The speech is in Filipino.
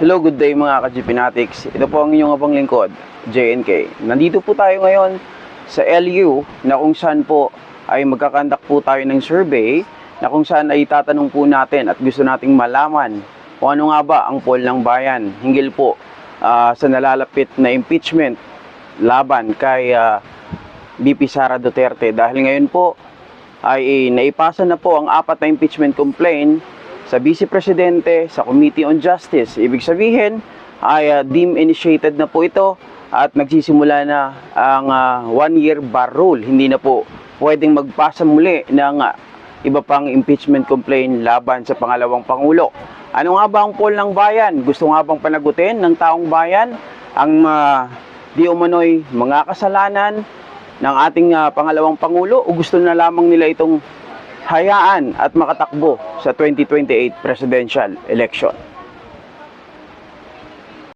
Hello, good day mga ka-GP Fanatics. Ito po ang inyong abang lingkod, JNK. Nandito po tayo ngayon sa LU na kung saan po ay magkakandak po tayo ng survey na kung saan ay tatanong po natin at gusto nating malaman kung ano nga ba ang poll ng bayan hinggil po sa nalalapit na impeachment laban kay VP Sara Duterte. Dahil ngayon po ay naipasa na po ang 4 na impeachment complaint sa Vice Presidente, sa Committee on Justice. Ibig sabihin ay deemed initiated na po ito at nagsisimula na ang 1-year bar rule. Hindi na po pwedeng magpasa muli ng iba pang impeachment complaint laban sa pangalawang Pangulo. Ano nga ba ang poll ng bayan? Gusto nga bang panagutin ng taong bayan ang di umano'y mga kasalanan ng ating pangalawang Pangulo o gusto na lamang nila itong hayaan at makatakbo sa 2028 presidential election?